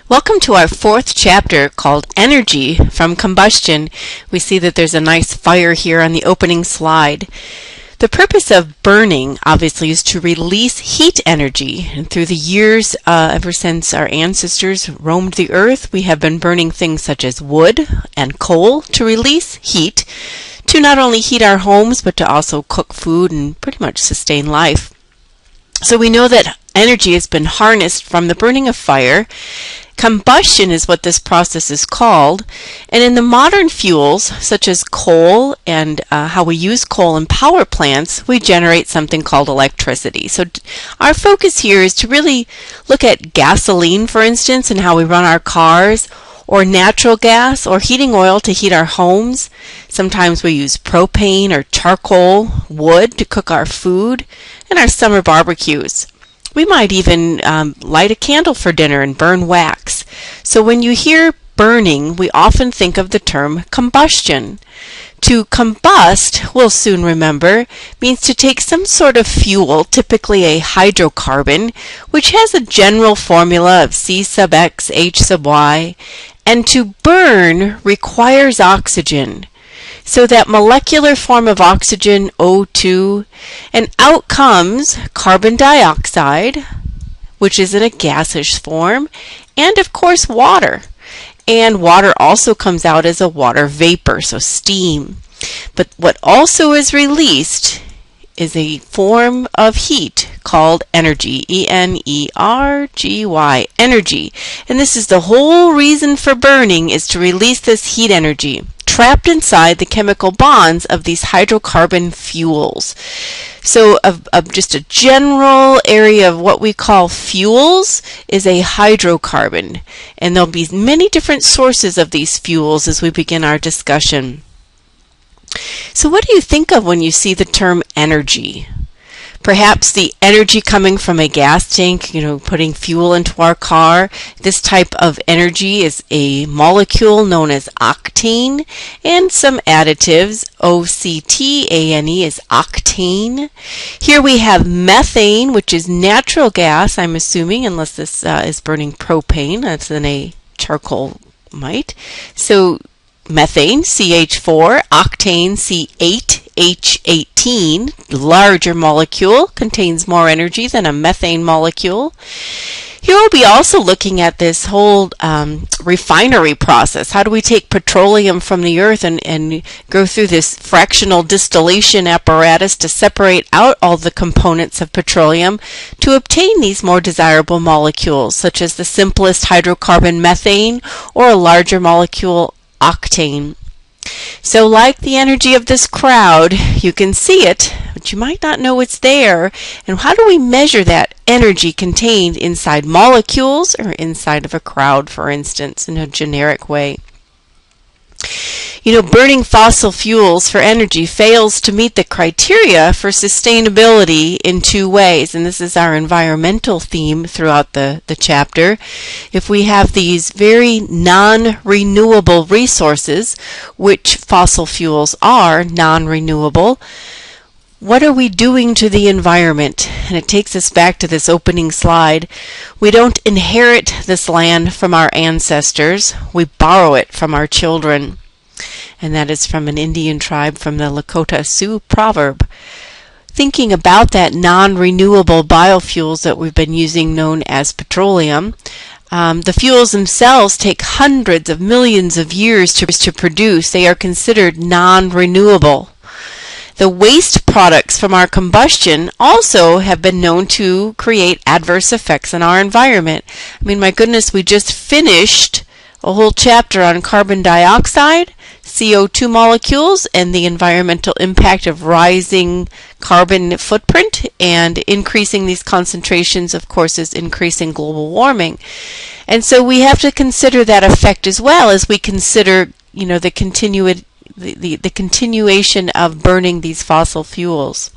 Welcome to our fourth chapter called Energy from Combustion. We see that there's a nice fire here on the opening slide. The purpose of burning, obviously, is to release heat energy. And through the years, ever since our ancestors roamed the earth, we have been burning things such as wood and coal to release heat, to not only heat our homes, but to also cook food and pretty much sustain life. So we know that energy has been harnessed from the burning of fire. Combustion is what this process is called, and in the modern fuels, such as coal and how we use coal in power plants, we generate something called electricity. So our focus here is to really look at gasoline, for instance, and how we run our cars, or natural gas or heating oil to heat our homes. Sometimes we use propane or charcoal, wood to cook our food, and our summer barbecues. We might even light a candle for dinner and burn wax. So when you hear burning, we often think of the term combustion. To combust, we'll soon remember, means to take some sort of fuel, typically a hydrocarbon, which has a general formula of C sub X, H sub Y, and to burn requires oxygen. So that molecular form of oxygen, O2, and out comes carbon dioxide, which is in a gaseous form, and of course water. And water also comes out as a water vapor, so steam. But what also is released is a form of heat called energy, E-N-E-R-G-Y, energy. And this is the whole reason for burning, is to release this heat energy trapped inside the chemical bonds of these hydrocarbon fuels. So of just a general area of what we call fuels is a hydrocarbon. And there'll be many different sources of these fuels as we begin our discussion. So what do you think of when you see the term energy? Perhaps the energy coming from a gas tank, putting fuel into our car. This type of energy is a molecule known as octane, and some additives, O-C-T-A-N-E is octane. Here we have methane, which is natural gas, I'm assuming, unless this is burning propane. That's in a charcoal might. So methane, CH4, octane, C8, H18, larger molecule, contains more energy than a methane molecule. Here we'll be also looking at this whole refinery process. How do we take petroleum from the earth and go through this fractional distillation apparatus to separate out all the components of petroleum to obtain these more desirable molecules, such as the simplest hydrocarbon methane or a larger molecule octane. So like the energy of this crowd, you can see it, but you might not know it's there. And how do we measure that energy contained inside molecules or inside of a crowd, for instance, in a generic way? Burning fossil fuels for energy fails to meet the criteria for sustainability in two ways, and this is our environmental theme throughout the chapter. If we have these very non-renewable resources, which fossil fuels are non-renewable, what are we doing to the environment? And it takes us back to this opening slide. We don't inherit this land from our ancestors. We borrow it from our children. And that is from an Indian tribe from the Lakota Sioux proverb. Thinking about that non-renewable biofuels that we've been using, known as petroleum, the fuels themselves take hundreds of millions of years to produce. They are considered non-renewable. The waste products from our combustion also have been known to create adverse effects on our environment. I mean, my goodness, we just finished a whole chapter on carbon dioxide, CO2 molecules, and the environmental impact of rising carbon footprint, and increasing these concentrations, of course, is increasing global warming. And so we have to consider that effect as well as we consider, the continuation of burning these fossil fuels.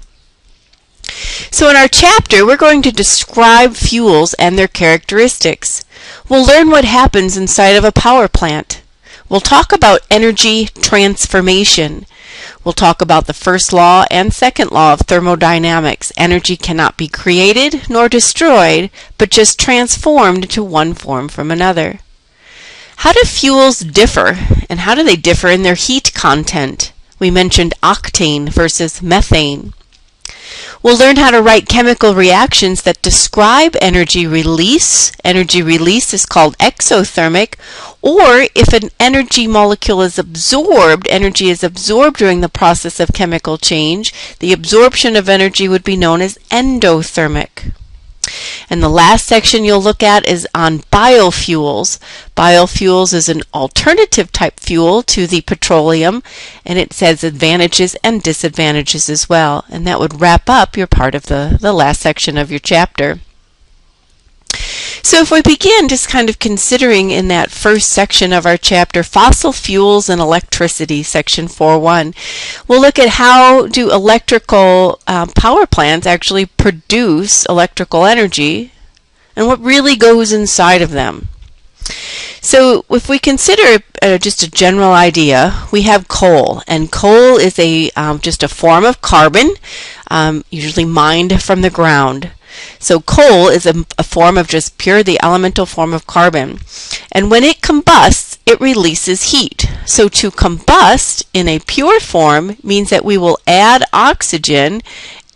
So in our chapter, we're going to describe fuels and their characteristics. We'll learn what happens inside of a power plant. We'll talk about energy transformation. We'll talk about the first law and second law of thermodynamics. Energy cannot be created nor destroyed, but just transformed into one form from another. How do fuels differ, and how do they differ in their heat content? We mentioned octane versus methane. We'll learn how to write chemical reactions that describe energy release. Energy release is called exothermic, or if an energy molecule is absorbed, energy is absorbed during the process of chemical change, the absorption of energy would be known as endothermic. And the last section you'll look at is on biofuels. Biofuels is an alternative type fuel to the petroleum, and it says advantages and disadvantages as well. And that would wrap up your part of the last section of your chapter. So if we begin just kind of considering in that first section of our chapter, fossil fuels and electricity, section 4.1, we'll look at how do electrical power plants actually produce electrical energy and what really goes inside of them. So if we consider just a general idea, we have coal, and coal is just a form of carbon, usually mined from the ground. So coal is a form of just the elemental form of carbon. And when it combusts, it releases heat. So to combust in a pure form means that we will add oxygen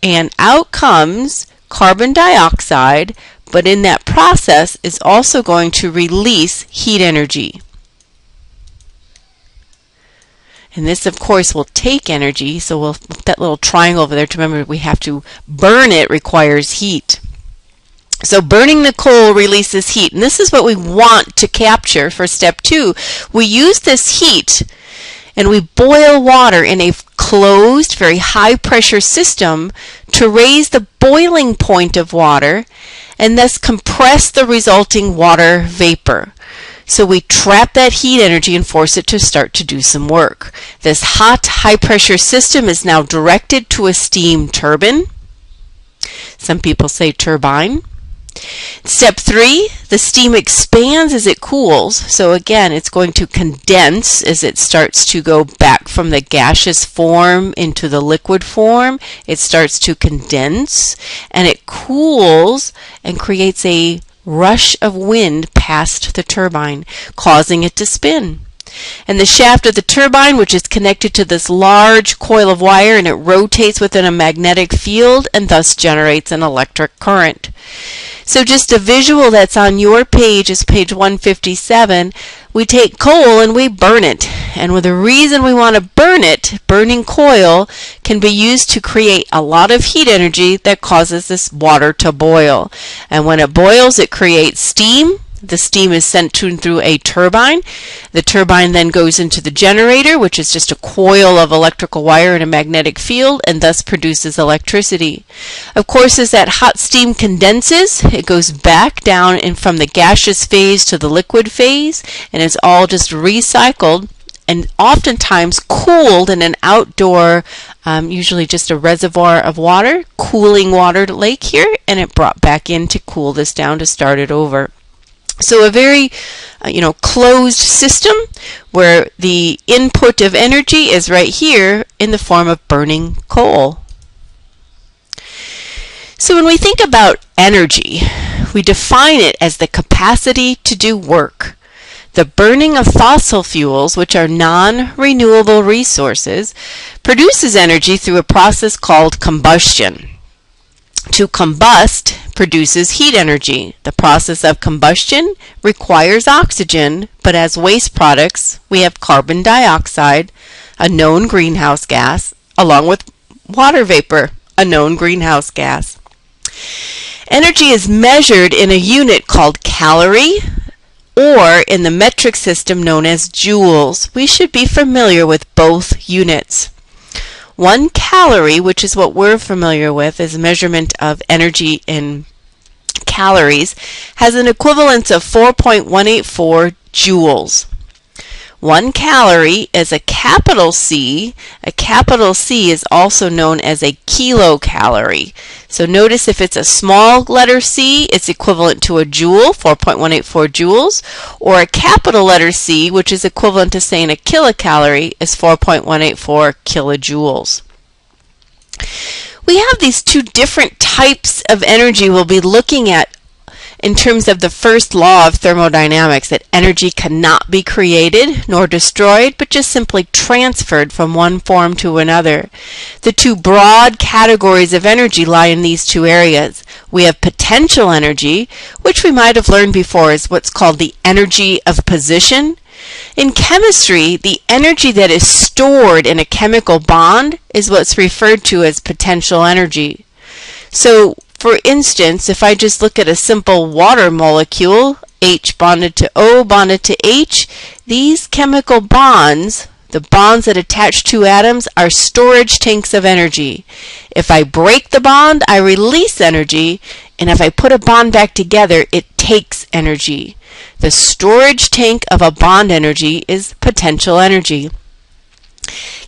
and out comes carbon dioxide, but in that process is also going to release heat energy. And this, of course, will take energy, so we'll put that little triangle over there to remember we have to burn it requires heat. So burning the coal releases heat, and this is what we want to capture for step 2. We use this heat and we boil water in a closed, very high pressure system to raise the boiling point of water and thus compress the resulting water vapor. So we trap that heat energy and force it to start to do some work. This hot, high-pressure system is now directed to a steam turbine. Some people say turbine. Step 3, the steam expands as it cools. So again, it's going to condense as it starts to go back from the gaseous form into the liquid form. It starts to condense, and it cools and creates a rush of wind past the turbine, causing it to spin. And the shaft of the turbine, which is connected to this large coil of wire, and it rotates within a magnetic field and thus generates an electric current. So just a visual that's on your page is page 157. We take coal and we burn it. And with the reason we want to burn it, burning coal can be used to create a lot of heat energy that causes this water to boil. And when it boils, it creates steam. The steam is sent through a turbine. The turbine then goes into the generator, which is just a coil of electrical wire in a magnetic field, and thus produces electricity. Of course, as that hot steam condenses, it goes back down from the gaseous phase to the liquid phase, and it's all just recycled and oftentimes cooled in an outdoor, usually just a reservoir of water, cooling water lake here, and it brought back in to cool this down to start it over. So a very, closed system where the input of energy is right here in the form of burning coal. So when we think about energy, we define it as the capacity to do work. The burning of fossil fuels, which are non-renewable resources, produces energy through a process called combustion. To combust produces heat energy. The process of combustion requires oxygen, but as waste products, we have carbon dioxide, a known greenhouse gas, along with water vapor, a known greenhouse gas. Energy is measured in a unit called calorie, or in the metric system known as joules. We should be familiar with both units. 1 calorie, which is what we're familiar with as measurement of energy in calories, has an equivalence of 4.184 joules. 1 calorie is a capital C. A capital C is also known as a kilocalorie. So notice if it's a small letter C, it's equivalent to a joule, 4.184 joules, or a capital letter C, which is equivalent to saying a kilocalorie, is 4.184 kilojoules. We have these two different types of energy we'll be looking at in terms of the first law of thermodynamics, that energy cannot be created nor destroyed, but just simply transferred from one form to another. The two broad categories of energy lie in these two areas. We have potential energy, which we might have learned before is what's called the energy of position. In chemistry, the energy that is stored in a chemical bond is what's referred to as potential energy. So, for instance, if I just look at a simple water molecule, H bonded to O bonded to H, these chemical bonds, the bonds that attach two atoms, are storage tanks of energy. If I break the bond, I release energy, and if I put a bond back together, it takes energy. The storage tank of a bond energy is potential energy.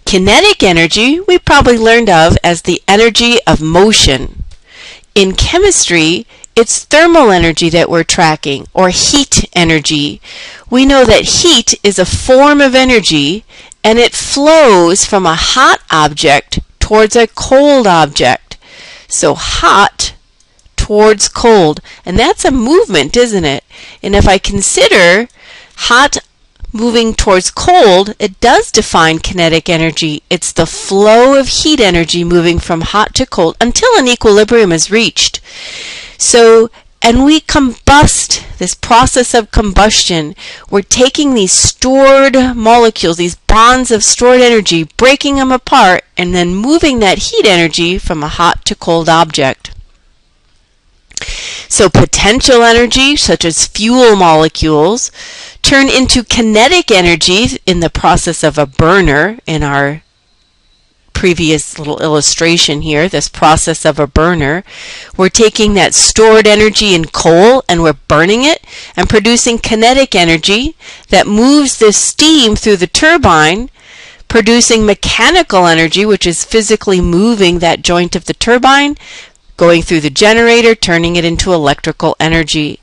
Kinetic energy we probably learned of as the energy of motion. In chemistry, it's thermal energy that we're tracking, or heat energy. We know that heat is a form of energy, and it flows from a hot object towards a cold object. So hot towards cold, and that's a movement, isn't it? And if I consider hot moving towards cold, it does define kinetic energy. It's the flow of heat energy moving from hot to cold until an equilibrium is reached. So, and we combust, this process of combustion. We're taking these stored molecules, these bonds of stored energy, breaking them apart, and then moving that heat energy from a hot to cold object. So potential energy, such as fuel molecules, turn into kinetic energy in the process of a burner. In our previous little illustration here, this process of a burner, we're taking that stored energy in coal and we're burning it and producing kinetic energy that moves this steam through the turbine, producing mechanical energy, which is physically moving that joint of the turbine, going through the generator, turning it into electrical energy.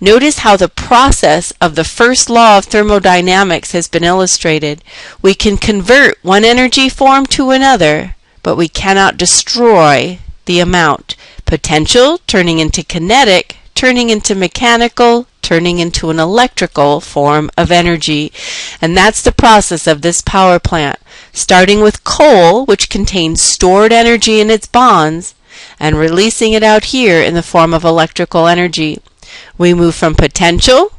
Notice how the process of the first law of thermodynamics has been illustrated. We can convert one energy form to another, but we cannot destroy the amount. Potential turning into kinetic, turning into mechanical, turning into an electrical form of energy. And that's the process of this power plant, starting with coal, which contains stored energy in its bonds, and releasing it out here in the form of electrical energy. We move from potential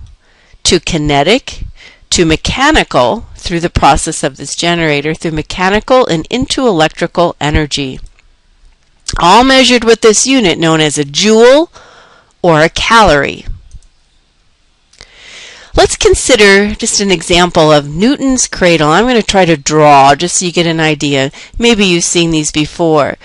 to kinetic to mechanical through the process of this generator, through mechanical and into electrical energy. All measured with this unit known as a joule or a calorie. Let's consider just an example of Newton's cradle. I'm going to try to draw just so you get an idea. Maybe you've seen these before.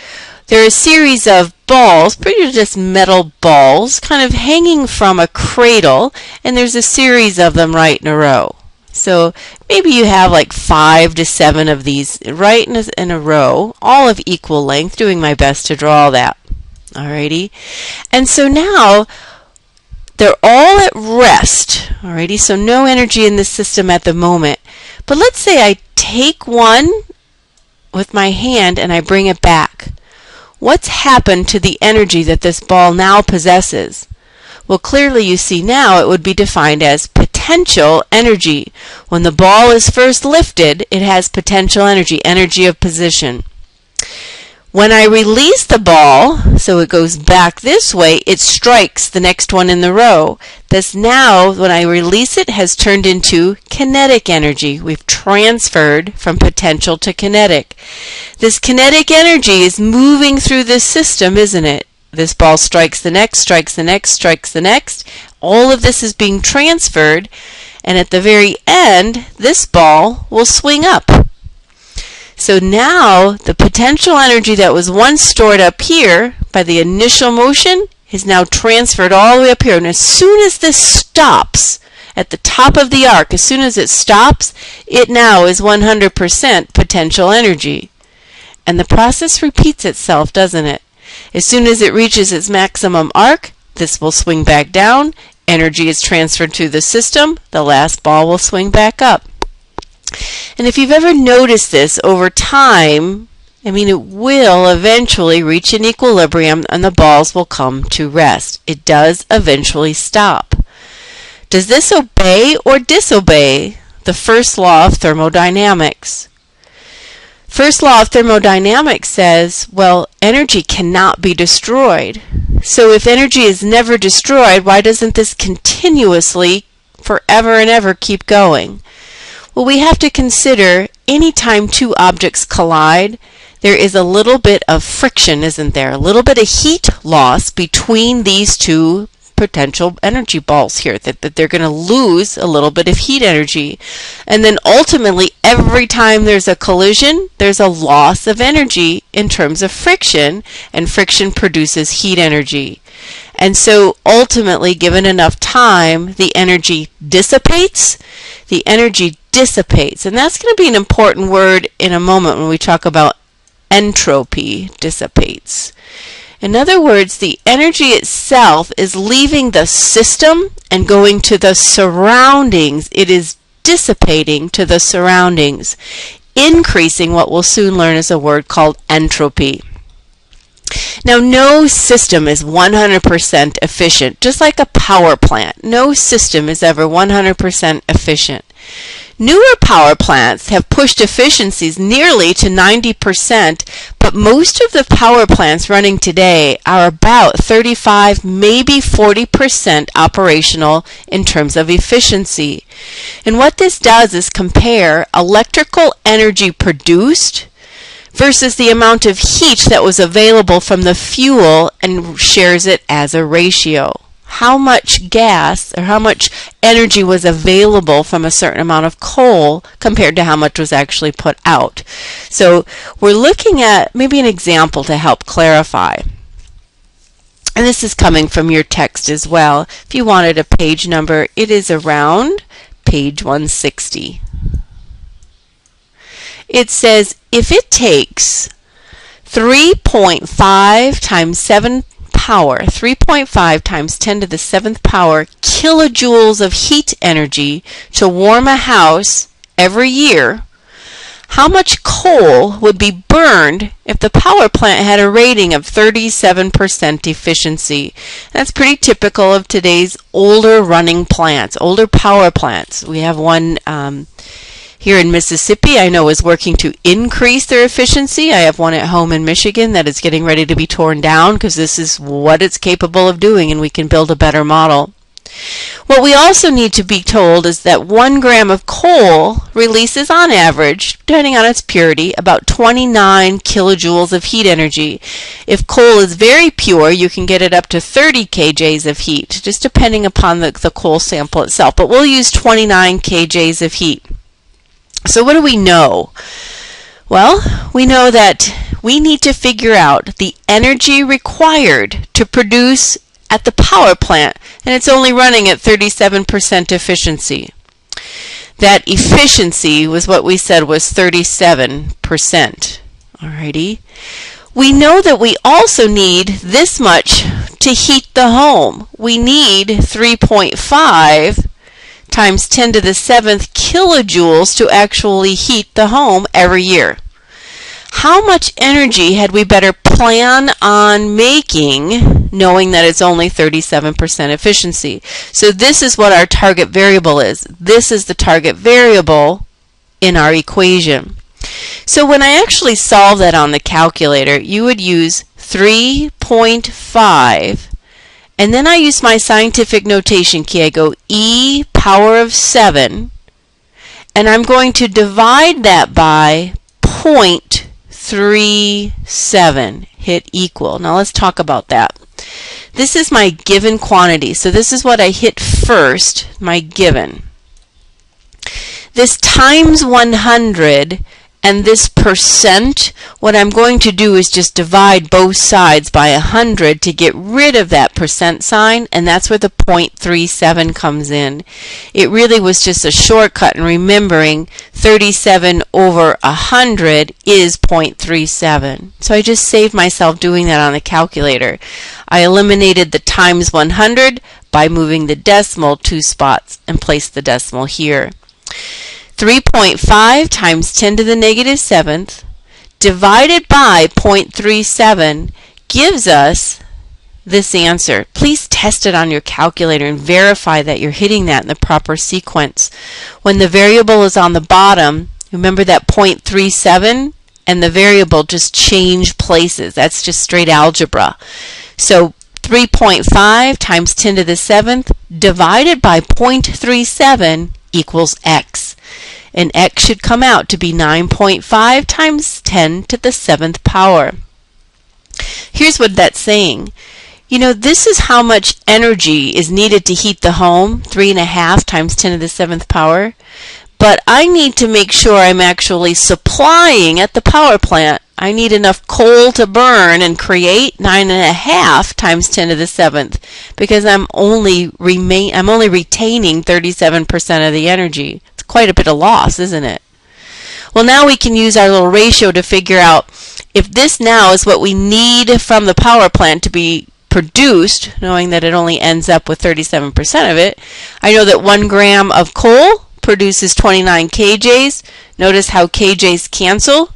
There are a series of balls, pretty just metal balls, kind of hanging from a cradle, and there's a series of them right in a row. So maybe you have like 5 to 7 of these right in a row, all of equal length, doing my best to draw that. Alrighty. And so now they're all at rest. Alrighty, so no energy in the system at the moment. But let's say I take one with my hand and I bring it back. What's happened to the energy that this ball now possesses? Well, clearly you see now it would be defined as potential energy. When the ball is first lifted, it has potential energy, energy of position. When I release the ball, so it goes back this way, it strikes the next one in the row. This now, when I release it, has turned into kinetic energy. We've transferred from potential to kinetic. This kinetic energy is moving through this system, isn't it? This ball strikes the next, strikes the next, strikes the next. All of this is being transferred, and at the very end, this ball will swing up. So now the potential energy that was once stored up here by the initial motion is now transferred all the way up here. And as soon as this stops at the top of the arc, as soon as it stops, it now is 100% potential energy. And the process repeats itself, doesn't it? As soon as it reaches its maximum arc, this will swing back down, energy is transferred to the system, the last ball will swing back up. And if you've ever noticed this over time, it will eventually reach an equilibrium and the balls will come to rest. It does eventually stop. Does this obey or disobey the first law of thermodynamics? First law of thermodynamics says, well, energy cannot be destroyed. So if energy is never destroyed, why doesn't this continuously, forever and ever, keep going? Well, we have to consider anytime two objects collide, there is a little bit of friction, isn't there? A little bit of heat loss between these two potential energy balls here, that they're going to lose a little bit of heat energy. And then ultimately, every time there's a collision, there's a loss of energy in terms of friction, and friction produces heat energy. And so ultimately, given enough time, the energy dissipates. The energy dissipates. And that's going to be an important word in a moment when we talk about entropy, dissipates. In other words, the energy itself is leaving the system and going to the surroundings. It is dissipating to the surroundings, increasing what we'll soon learn as a word called entropy. Now, no system is 100% efficient, just like a power plant. No system is ever 100% efficient. Newer power plants have pushed efficiencies nearly to 90%, but most of the power plants running today are about 35, maybe 40% operational in terms of efficiency. And what this does is compare electrical energy produced versus the amount of heat that was available from the fuel and shares it as a ratio. How much gas or how much energy was available from a certain amount of coal compared to how much was actually put out. So we're looking at maybe an example to help clarify. And this is coming from your text as well. If you wanted a page number, it is around page 160. It says, if it takes 3.5 times 7 power, 3.5 times 10 to the 7th power kilojoules of heat energy to warm a house every year, how much coal would be burned if the power plant had a rating of 37% efficiency? That's pretty typical of today's older running plants, older power plants. We have one here in Mississippi, I know, is working to increase their efficiency. I have one at home in Michigan that is getting ready to be torn down because this is what it's capable of doing, and we can build a better model. What we also need to be told is that 1 gram of coal releases on average, depending on its purity, about 29 kilojoules of heat energy. If coal is very pure, you can get it up to 30 kJs of heat, just depending upon the coal sample itself. But we'll use 29 kJs of heat. So what do we know? Well, we know that we need to figure out the energy required to produce at the power plant, and it's only running at 37% efficiency. That efficiency was what we said was 37%. Alrighty. We know that we also need this much to heat the home. We need 3.5 times 10 to the 7th kilojoules to actually heat the home every year. How much energy had we better plan on making, knowing that it's only 37% efficiency? So this is what our target variable is. This is the target variable in our equation. So when I actually solve that on the calculator, you would use 3.5, and then I use my scientific notation key. I go e power of 7, and I'm going to divide that by 0.37. Hit equal. Now let's talk about that. This is my given quantity. So this is what I hit first, my given. This times 100, and this percent, what I'm going to do is just divide both sides by 100 to get rid of that percent sign, and that's where the 0.37 comes in. It really was just a shortcut in remembering 37 over 100 is 0.37. So I just saved myself doing that on the calculator. I eliminated the times 100 by moving the decimal 2 spots and placed the decimal here. 3.5 times 10 to the negative 7th divided by 0.37 gives us this answer. Please test it on your calculator and verify that you're hitting that in the proper sequence. When the variable is on the bottom, remember that 0.37 and the variable just change places. That's just straight algebra. So 3.5 times 10 to the 7th divided by 0.37 equals x. And x should come out to be 9.5 times 10 to the 7th power. Here's what that's saying. You know, this is how much energy is needed to heat the home, 3.5 times 10 to the 7th power. But I need to make sure I'm actually supplying at the power plant. I need enough coal to burn and create 9.5 times 10 to the 7th because I'm only retaining 37% of the energy. It's quite a bit of loss, isn't it? Well, now we can use our little ratio to figure out if this now is what we need from the power plant to be produced, knowing that it only ends up with 37% of it. I know that 1 gram of coal produces 29 kJs. Notice how kJs cancel.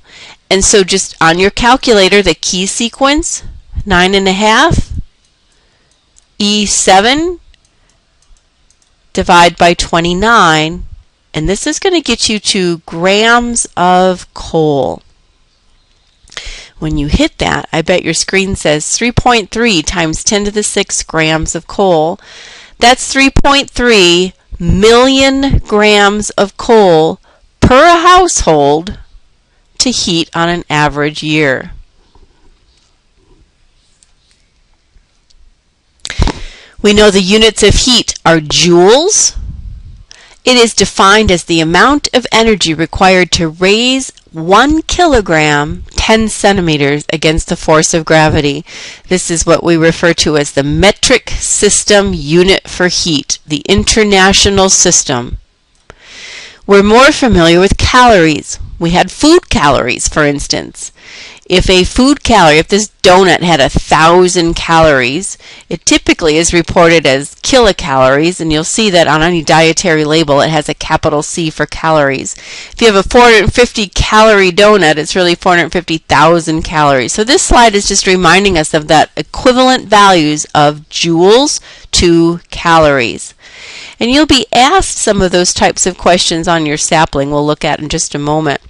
And so just on your calculator, the key sequence, 9.5, E7, divide by 29, and this is going to get you to grams of coal. When you hit that, I bet your screen says 3.3 times 10 to the 6 grams of coal. That's 3.3 million grams of coal per household to heat on an average year. We know the units of heat are joules. It is defined as the amount of energy required to raise 1 kilogram 10 centimeters against the force of gravity. This is what we refer to as the metric system unit for heat, the international system. We're more familiar with calories. We had food calories, for instance. If this donut had 1,000 calories, it typically is reported as kilocalories, and you'll see that on any dietary label it has a capital C for calories. If you have a 450 calorie donut, it's really 450,000 calories. So this slide is just reminding us of that equivalent values of joules to calories. And you'll be asked some of those types of questions on your sapling we'll look at in just a moment.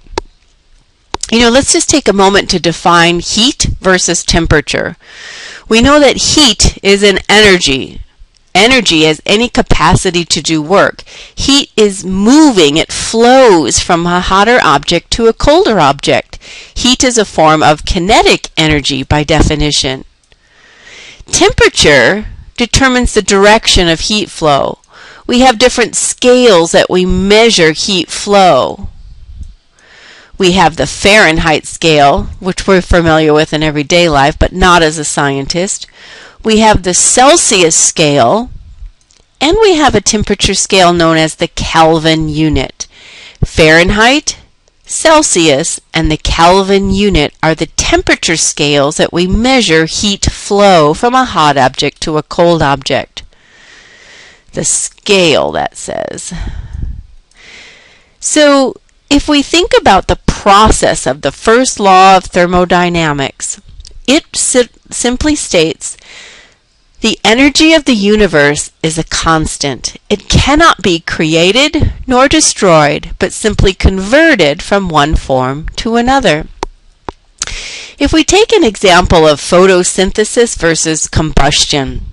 You know, let's just take a moment to define heat versus temperature. We know that heat is an energy. Energy has any capacity to do work. Heat is moving. It flows from a hotter object to a colder object. Heat is a form of kinetic energy by definition. Temperature determines the direction of heat flow. We have different scales that we measure heat flow. We have the Fahrenheit scale, which we're familiar with in everyday life, but not as a scientist. We have the Celsius scale, and we have a temperature scale known as the Kelvin unit. Fahrenheit, Celsius, and the Kelvin unit are the temperature scales that we measure heat flow from a hot object to a cold object. The scale, that says. So, if we think about the process of the first law of thermodynamics, it simply states the energy of the universe is a constant. It cannot be created nor destroyed, but simply converted from one form to another. If we take an example of photosynthesis versus combustion,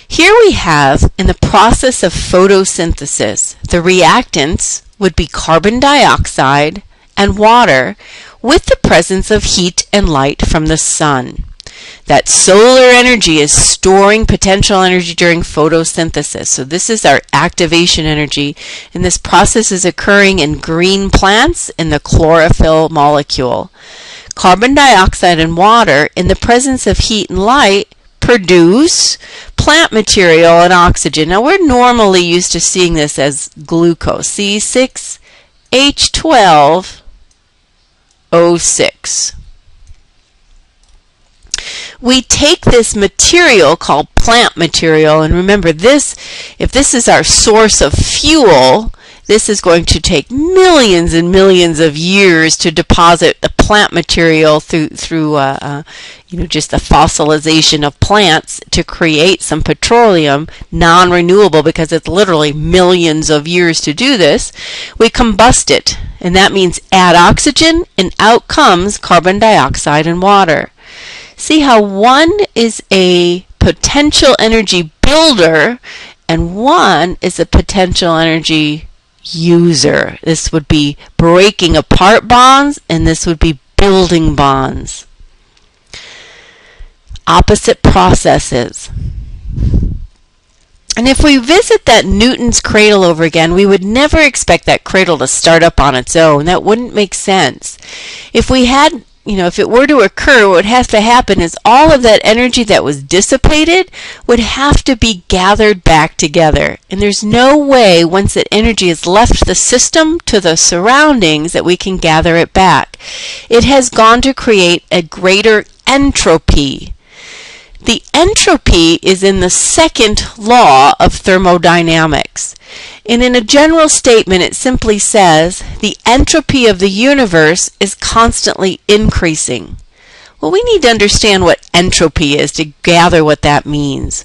here we have, in the process of photosynthesis, the reactants would be carbon dioxide and water with the presence of heat and light from the sun. That solar energy is storing potential energy during photosynthesis. So this is our activation energy, and this process is occurring in green plants in the chlorophyll molecule. Carbon dioxide and water, in the presence of heat and light, produce plant material and oxygen. Now we're normally used to seeing this as glucose, C6H12O6. We take this material called plant material, and remember this, if this is our source of fuel, this is going to take millions and millions of years to deposit the plant material through just the fossilization of plants to create some petroleum, non-renewable, because it's literally millions of years to do this. We combust it, and that means add oxygen, and out comes carbon dioxide and water. See how one is a potential energy builder and one is a potential energy user. This would be breaking apart bonds, and this would be building bonds. Opposite processes. And if we visit that Newton's cradle over again, we would never expect that cradle to start up on its own. That wouldn't make sense. If we had, if it were to occur, what has to happen is all of that energy that was dissipated would have to be gathered back together. And there's no way, once that energy has left the system to the surroundings, that we can gather it back. It has gone to create a greater entropy. The entropy is in the second law of thermodynamics. And in a general statement, it simply says, the entropy of the universe is constantly increasing. Well, we need to understand what entropy is to gather what that means.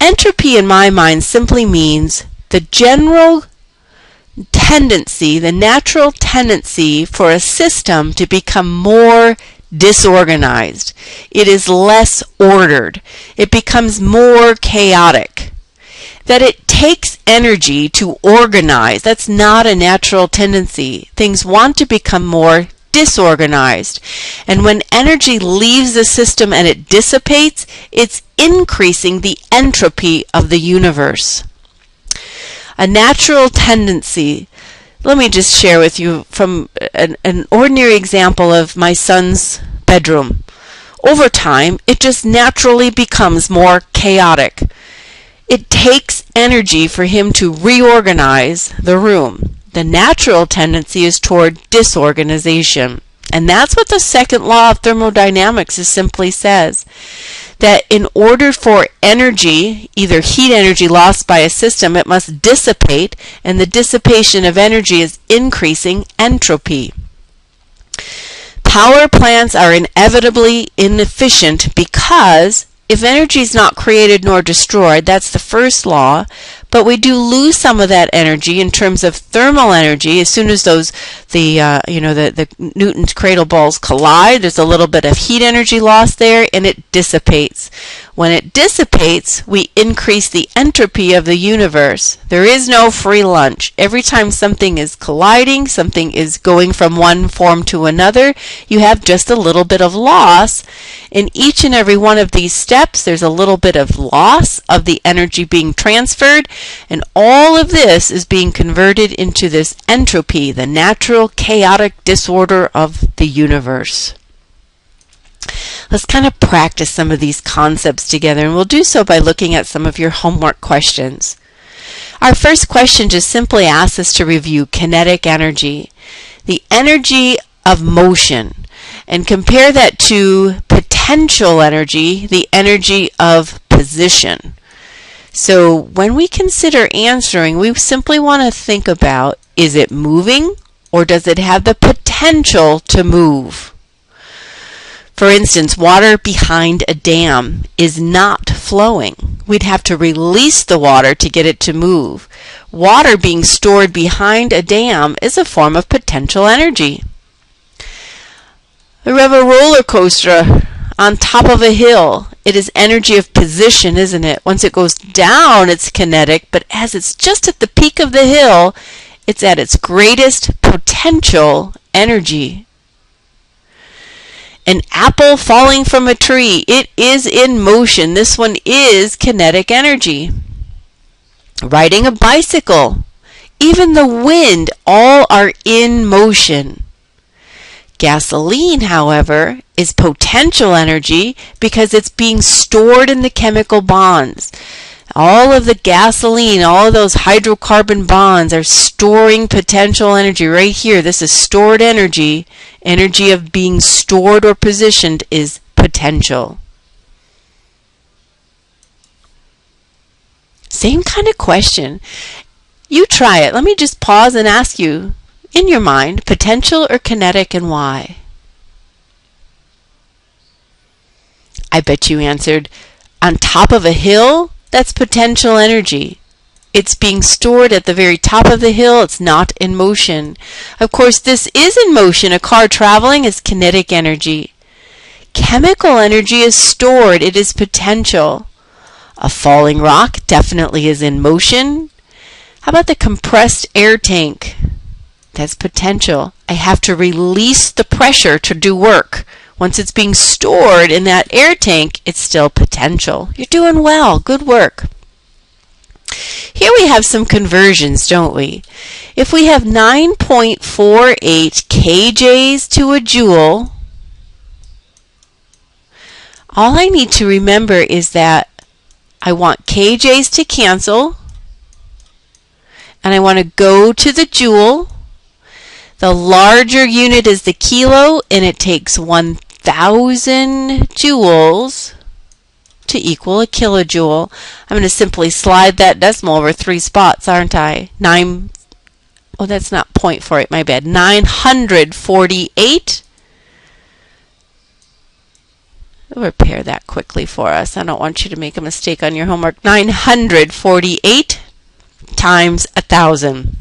Entropy, in my mind, simply means the general tendency, the natural tendency for a system to become more disorganized. It is less ordered. It becomes more chaotic. That it takes energy to organize. That's not a natural tendency. Things want to become more disorganized. And when energy leaves the system and it dissipates, it's increasing the entropy of the universe. A natural tendency. Let me just share with you from an ordinary example of my son's bedroom. Over time, it just naturally becomes more chaotic. It takes energy for him to reorganize the room. The natural tendency is toward disorganization. And that's what the second law of thermodynamics simply says. That in order for energy, either heat energy lost by a system, it must dissipate, and the dissipation of energy is increasing entropy. Power plants are inevitably inefficient because if energy is not created nor destroyed, that's the first law, but we do lose some of that energy in terms of thermal energy. As soon as the Newton's cradle balls collide, there's a little bit of heat energy lost there, and it dissipates. When it dissipates, we increase the entropy of the universe. There is no free lunch. Every time something is colliding, something is going from one form to another, you have just a little bit of loss. In each and every one of these steps, there's a little bit of loss of the energy being transferred, and all of this is being converted into this entropy, the natural chaotic disorder of the universe. Let's kind of practice some of these concepts together, and we'll do so by looking at some of your homework questions. Our first question just simply asks us to review kinetic energy, the energy of motion, and compare that to potential energy, the energy of position. So when we consider answering, we simply want to think about, is it moving or does it have the potential to move? For instance, water behind a dam is not flowing. We'd have to release the water to get it to move. Water being stored behind a dam is a form of potential energy. We have a roller coaster on top of a hill. It is energy of position, isn't it? Once it goes down, it's kinetic, but as it's just at the peak of the hill, it's at its greatest potential energy. An apple falling from a tree, it is in motion. This one is kinetic energy. Riding a bicycle, even the wind, all are in motion. Gasoline, however, is potential energy because it's being stored in the chemical bonds. All of the gasoline, all of those hydrocarbon bonds are storing potential energy right here. This is stored energy. Energy of being stored or positioned is potential. Same kind of question. You try it. Let me just pause and ask you, in your mind, potential or kinetic, and why? I bet you answered, on top of a hill, that's potential energy. It's being stored at the very top of the hill. It's not in motion. Of course, this is in motion. A car traveling is kinetic energy. Chemical energy is stored. It is potential. A falling rock definitely is in motion. How about the compressed air tank? That's potential. I have to release the pressure to do work. Once it's being stored in that air tank, it's still potential. You're doing well. Good work. Here we have some conversions, don't we? If we have 9.48 kJs to a joule, all I need to remember is that I want kJs to cancel, and I want to go to the joule. The larger unit is the kilo, and it takes 1,000 joules to equal a kilojoule. I'm going to simply slide that decimal over 3 spots, aren't I? That's not 0.48, my bad. 948. We'll repair that quickly for us. I don't want you to make a mistake on your homework. 948 times 1,000.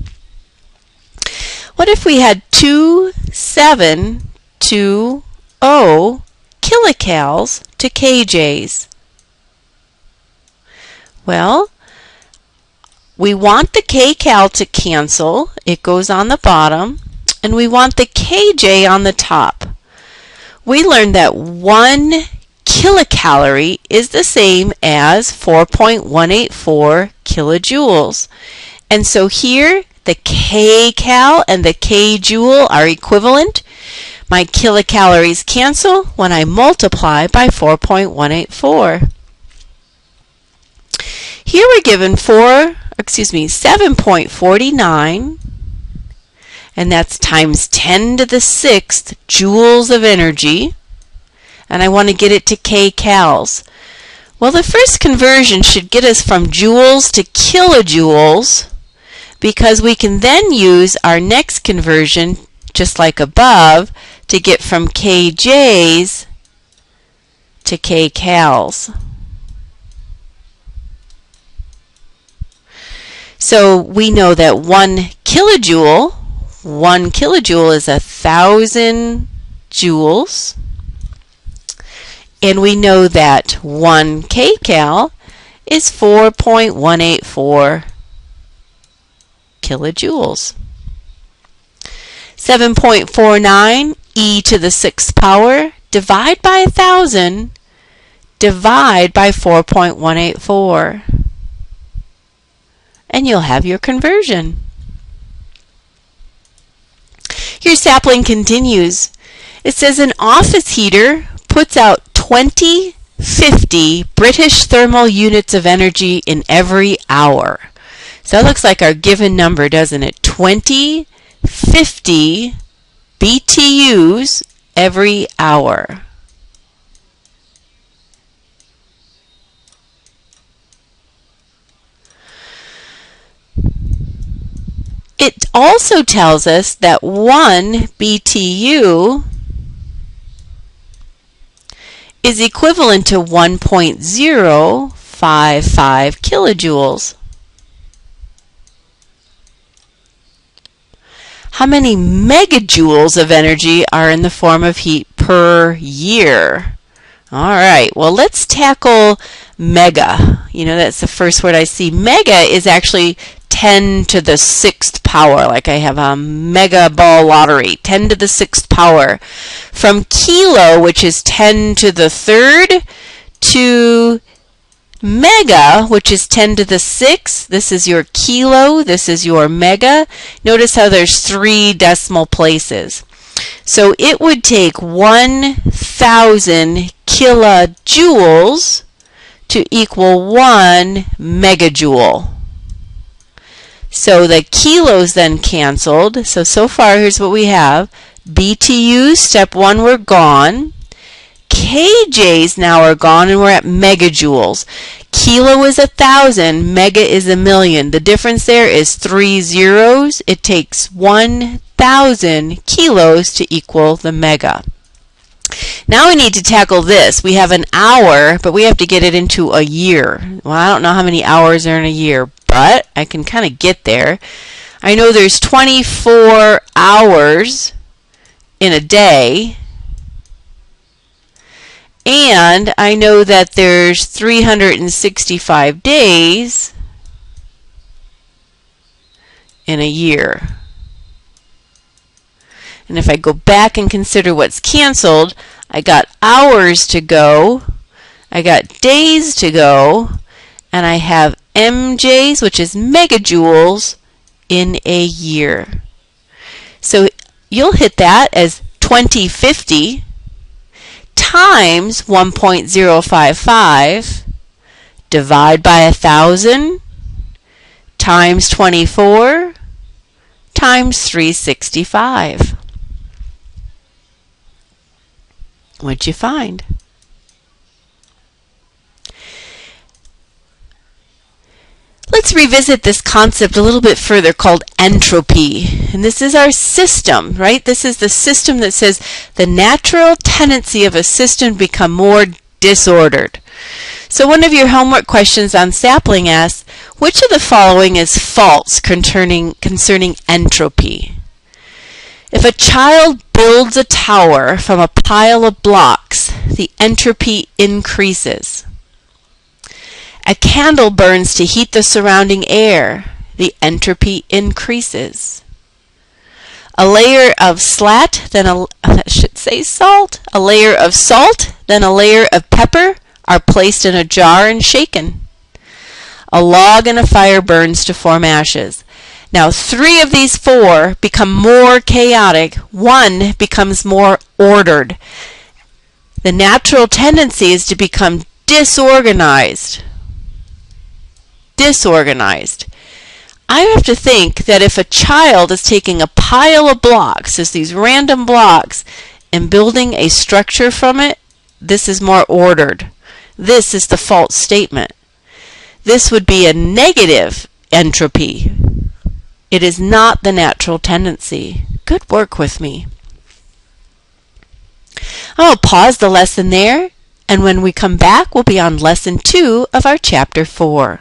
What if we had 2720 kilocals to kJs? Well, we want the kcal to cancel. It goes on the bottom. And we want the kJ on the top. We learned that 1 kilocalorie is the same as 4.184 kilojoules. And so here, the kcal and the kjoule are equivalent. My kilocalories cancel when I multiply by 4.184. Here we're given 7.49, and that's times 10 to the 6th joules of energy, and I want to get it to kcals. Well, the first conversion should get us from joules to kilojoules, because we can then use our next conversion, just like above, to get from kJs to kcals. So we know that 1 kilojoule is 1,000 joules. And we know that 1 kcal is 4.184 kilojoules. 7.49 e to the 6th power, divide by 1,000, divide by 4.184. And you'll have your conversion. Your sapling continues. It says an office heater puts out 2050 British thermal units of energy in every hour. So that looks like our given number, doesn't it? 2050 BTUs every hour. It also tells us that 1 BTU is equivalent to 1.055 kilojoules. How many megajoules of energy are in the form of heat per year? All right, well, let's tackle mega. You know, that's the first word I see. Mega is actually 10 to the 6th power, like I have a mega ball lottery, 10 to the 6th power. From kilo, which is 10 to the 3rd, to mega, which is 10 to the 6th. This is your kilo, this is your mega. Notice how there's 3 decimal places. So it would take 1,000 kilojoules to equal 1 megajoule. So the kilos then canceled. So far here's what we have. BTUs, step 1, were gone. kJs now are gone and we're at megajoules. Kilo is 1,000, mega is 1,000,000. The difference there is 3 zeros. It takes 1,000 kilos to equal the mega. Now we need to tackle this. We have an hour, but we have to get it into a year. Well, I don't know how many hours are in a year, but I can kind of get there. I know there's 24 hours in a day. And I know that there's 365 days in a year. And if I go back and consider what's canceled, I got hours to go, I got days to go, and I have MJs, which is megajoules, in a year. So you'll hit that as 2050 times 1.055, divide by 1,000, times 24, times 365. What'd you find? Let's revisit this concept a little bit further called entropy. And this is our system, right? This is the system that says the natural tendency of a system to become more disordered. So one of your homework questions on sapling asks, which of the following is false concerning entropy? If a child builds a tower from a pile of blocks, the entropy increases. A candle burns to heat the surrounding air. The entropy increases. A layer of salt, then a layer of salt, then a layer of pepper are placed in a jar and shaken. A log in a fire burns to form ashes. Now 3 of these 4 become more chaotic. 1 becomes more ordered. The natural tendency is to become disorganized. I have to think that if a child is taking a pile of blocks, just these random blocks, and building a structure from it, this is more ordered. This is the false statement. This would be a negative entropy. It is not the natural tendency. Good work with me. I'll pause the lesson there, and when we come back, we'll be on lesson 2 of our chapter 4.